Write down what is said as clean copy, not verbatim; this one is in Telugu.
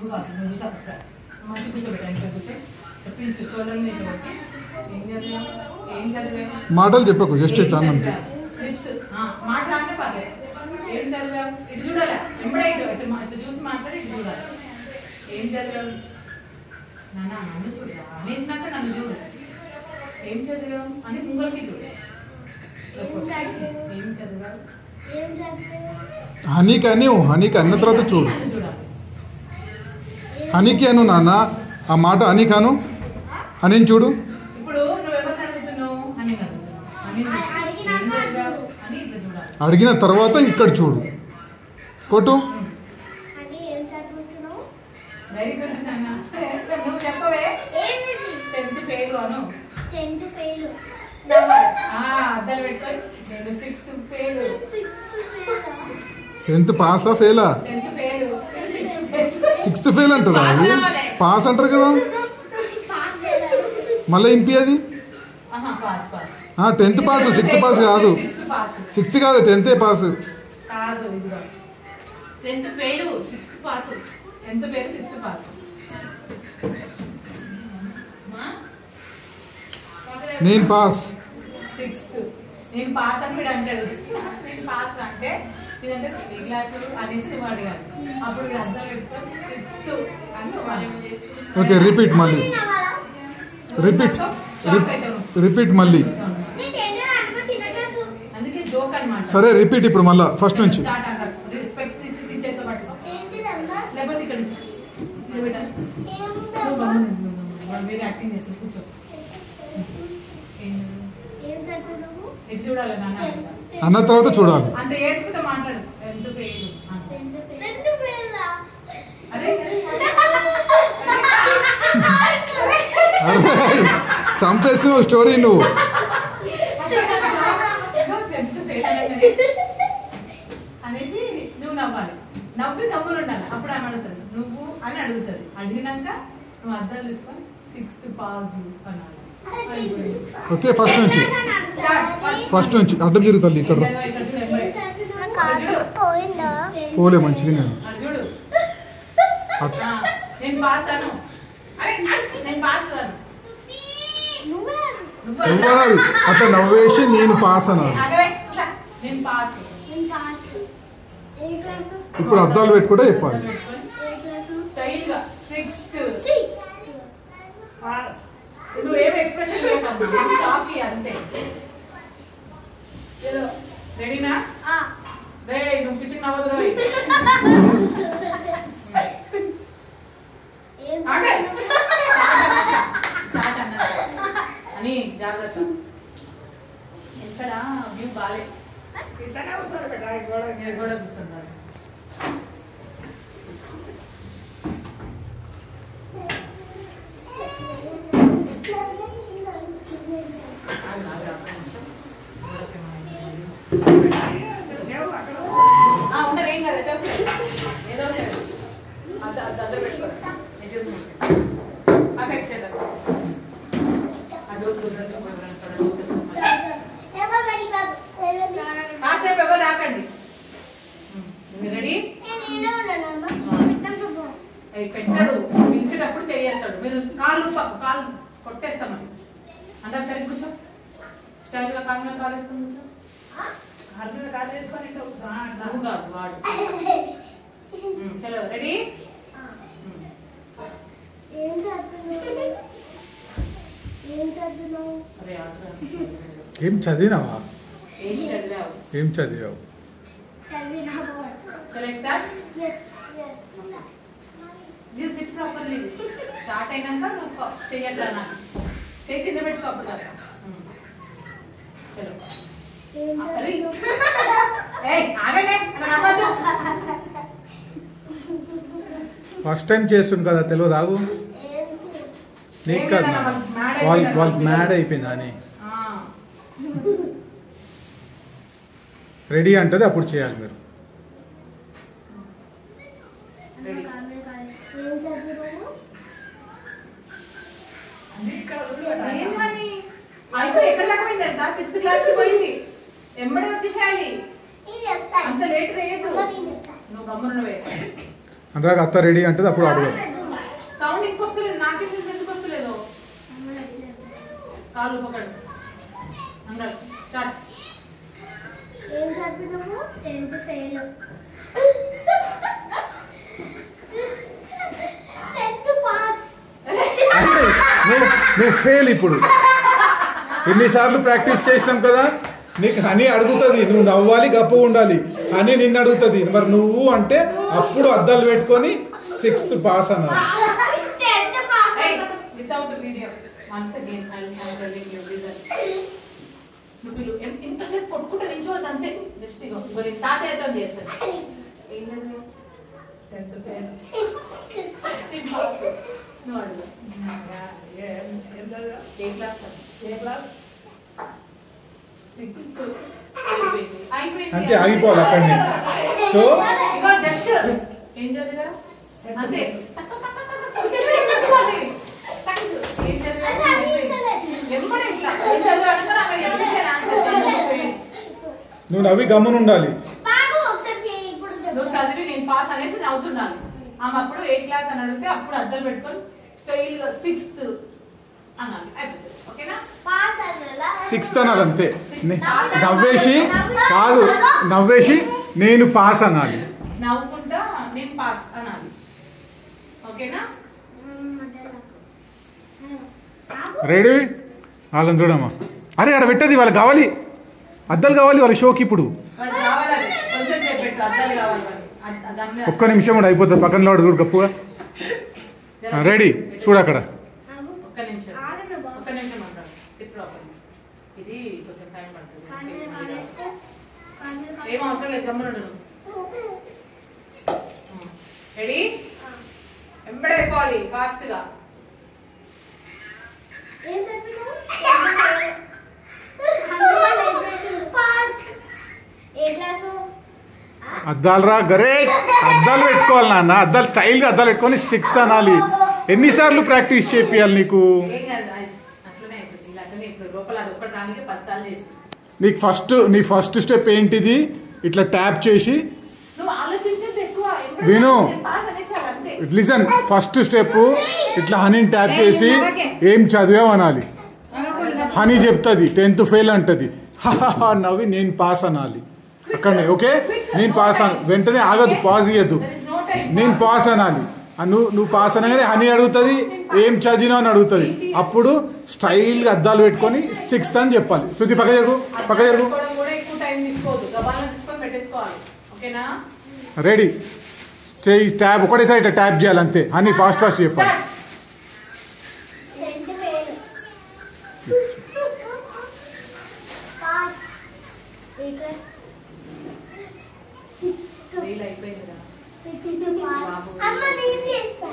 నువ్వు కాదు నువ్వు చూసా మంచి కూర్చోబెట్టా ఇంకా కూర్చో చెప్పించు చూడాలని ఏం చదివా ఏం చదివా మాటలు చెప్పకు జస్ట్ అంతే లిప్స్ మాట్లాడితే పర్లేదు ఏం చదివావు ఇటు చూడాలా ఎంబడే ఇటు చూసి మాట్లాడి ఇటు చూడాలి ఏం చదివావు నన్ను చూడరా అనేసినాక నన్ను చూడు ఏం చదివావు అని ముంగల్కి చూడు ఏం చదివావు హనీకి అని హనీకి అన్న తర్వాత చూడు హనీకి అను నాన్న ఆ మాట హనీకి అను హనీని చూడు ఇప్పుడు నువ్వెవరు అడుగుతున్నావు అని అడిగిన తర్వాత ఇక్కడ చూడు కొట్టు నువ్వు చెప్పవే 10th ఫెయిల్ అను 10th ఫెయిల్ అద్దాలు పెట్టుకొని నేను 6th fail 10th పాసా ఫెయిలా 10th fail 6th fail అంటారా అది పాస్ అంటారు కదా మళ్ళీ ఇంపి అది 10th పాస్ 6th పాస్ కాదు 6th కాదు 10th పాస్ కాదు 10th fail 6th pass 10th fail 6th pass నేను పాస్ 6th నేను పాస్ అని వీడు అంటాడు నేను పాస్ అంటే ఇదంటే ఏ క్లాసు అనేసి నువ్వు అడిగాను అప్పుడు వీడు అర్థం పెట్టుకొని 6th అని ఓకే రిపీట్ మళ్ళీ రిపీట్ మళ్ళీ అందుకే జోక్ అన్నమాట సరే రిపీట్ ఇప్పుడు మళ్ళీ ఫస్ట్ నుంచి స్పెక్స్ తీసి చేతితో పట్టుకో లేకపోతే ఇక్కడ మీరు యాక్టింగ్ చేసి కూర్చో ఎటు చూడాలి నాన్న అన్న తర్వాత చూడాలి అంత ఏడ్చుకుంటా మాట్లాడు ఎంత పేరు అరే సంపేసిన స్టోరీ నువ్వు అనేసి నువ్వు నవ్వాలి నవ్వి నవ్వులు ఉండాలి అప్పుడు ఆమె అడుగుతుంది నువ్వు అని అడుగుతుంది అడిగినాక నువ్వు అర్థం తీసుకొని 6th పాస్ అన్నాడు ఓకే ఫస్ట్ నుంచి అడ్డం జరుగుతుంది ఇక్కడ పోలే మంచిగా చూడు నేను పాస్ అను నేను పాస్ అను ఎవరాలి అట్లా నవ్వేసి నేను పాస్ అన్నాను నేను పాస్ ఇప్పుడు అద్దాలు పెట్టుకుంటే చెప్పాలి స్టైల్గా 6th పాస్ నువ్వేమి ఎక్స్ప్రెషన్ లేకమ్మా షాక్ అంతే రెడీనా రే నువ్వు పిచ్చి నవ్వదు రోయ్ అని జాగ్రత్త ఎక్కడ వ్యూ బాలే ఇట్లానే కూర్చోడు పెట్టా గోడ కూర్చుంటాడు ఉండరు ఏం కాదు ఏదో అద్దరు పెట్టుకోరు కాసేపు ఎవరు రాకండి రెడీ పెట్టాడు పిలిచేటప్పుడు చేయేస్తాడు మీరు కాళ్ళు కొట్టేస్తామని అంటే సరిగ్గా కూర్చో స్టైల్గా కాళ్ళ మీద కాలు వేసుకొని కూర్చో కాళ్ళ మీద కాలు వేసుకొని నవ్వు కాదు వాడు చలో రెడీ ఏం చదివినావా ఏం చదివావు ఏం చదివావు చలో start you SIT properly start అయినాక నువ్వు చెయ్యాలి నాకు చెయ్యి కింద పెట్టుకో అప్పుడు దాకా చలో ఫస్ట్ టైం చేస్తుంది కదా తెలియదు ఆగు నీకు కాదు వాళ్ళకి మ్యాడ్ అయిపోయింది అని రెడీ అంటది అప్పుడు చేయాలి మీరు ఎక్కడ లేకపోయింది అంత 6th క్లాస్ పోయింది ఎంబడే వచ్చేసేయాలి అంత లేట్ రేయదు నువ్వు గమ్మునవే అనురాగ్ అత్త రెడీ అంటే అప్పుడు అడగదు. సౌండ్ ఇంకొస్తలేదు, నాకేం తెలుసు ఎందుకు వస్తలేదు. కాలు పకడు అనురాగ్ స్టార్ట్. ఏం చదివినాము? 10th fail. 10th pass. నువ్వు ఫెయిల్. ఇప్పుడు ఎన్నిసార్లు ప్రాక్టీస్ చేసినాం కదా. నీకు హనీ అడుగుతుంది, నువ్వు నవ్వాలి గప్పు ఉండాలి. హనీ నిన్ను అడుగుతుంది, మరి నువ్వు అంటే అప్పుడు అద్దాలు పెట్టుకొని 6th పాస్ అన్నారు. 10th pass. Without video once again I will tell you result. నువ్వు ఇంతసేపు కొట్టుకుంటే నించోవద్దు అంతే. జస్ట్ ఇగో మరి తాతయ్యతో చేస్తాను. ఏం చదివావు? 10th fail. నువ్వు అడుగు. ఏ క్లాస్? ఏ క్లాస్? 6th. అయిపోయింది. అంతే, ఆగిపోవాలి అక్కడనే. సో ఇగో జస్ట్ ఏం చదివా అంతే. నువ్వు నవ్వి గమ్మున ఉండాలి. బాగు ఒకసారి ఇప్పుడు నువ్వు చదివి నేను పాస్ అనేసి నవ్వుతున్నాను. ఆమె అప్పుడు ఏ క్లాస్ అని అడిగితే అప్పుడు అద్దం పెట్టుకొని స్టైల్ గా 6th అన్నాను. అయిపోతుంది. ఓకేనా? పాస్ అన్నలా 6th అనాలి అంతే. నవ్వేసి కాదు, నవ్వేసి నేను పాస్ అనాలి. నవ్వుకుంటా నేను పాస్ అనాలి. ఓకేనా? రెడీ? వాళ్ళని చూడమ్మా. అరే అక్కడ పెట్టది, వాళ్ళకి కావాలి అద్దాలు, కావాలి వాళ్ళ షోకి. ఇప్పుడు వాడు కావాలని కొంచెం సేపు పెట్టు. అద్దాలు కావాలి వాడికి. ఒక్క నిమిషం కూడా అయిపోతుంది. పక్కన వాడు చూడు గప్పుగా. రెడీ? చూడు అక్కడ. ఒక్క నిమిషం అంటారు. ఇది కొంచెం టైం పడుతుంది. ఏం అవసరం లేదు, గమ్మునుండు నువ్వు. రెడీ? వెంబడి అయిపోవాలి ఫాస్ట్ గా. ఏం చదివినావు? పాస్. ఏ క్లాసు? అద్దాలు రా గరే, అద్దాలు పెట్టుకోవాలి నాన్న. అద్దాలు స్టైల్గా అద్దాలు పెట్టుకొని 6th అనాలి. ఎన్నిసార్లు ప్రాక్టీస్ చేపియాలి నీకు? ఏం కాదు, అట్లనే అయిపోతుంది. ఇలా అట్లనే ఇప్పుడు లోపల అది ఒక్కటి రానికి 10 సార్లు చేస్తుంది. నీ ఫస్ట్ స్టెప్ ఏంటిది? ఇట్లా ట్యాప్ చేసి నువ్వు ఆలోచించద్దు ఎక్కువ. విను. పాస్ అనేసారు అంతే. లిసన్, ఫస్ట్ స్టెప్ ఇట్లా హనీని ట్యాప్ చేసి ఏం చదివావు అనాలి. హనీ చెప్తుంది 10th ఫెయిల్ అంటది. నవ్వి నేను పాస్ అనాలి అక్కడనే. ఓకే, నేను పాస్ వెంటనే ఆగదు, పాజ్ ఇయ్యద్దు. నేను పాస్ అనాలి. నువ్వు పాస్ అనగానే హనీ అడుగుతుంది ఏం చదివినావు అని అడుగుతుంది. అప్పుడు స్టైల్గా అద్దాలు పెట్టుకొని 6th అని చెప్పాలి. శృతి పక్క జరుగు, పక్క జరుగు. రెడీ? ట్యాబ్ ఒకటేసారి ఇట్లా ట్యాప్ చేయాలి అంతే. హనీ ఫాస్ట్ చెప్పాలి. 10th fail. పాస్. ఏ క్లాస్? 6th. ఫెయిల్ అయిపోయింది కదా. 6th pass. అమ్మ నేను చేస్తా.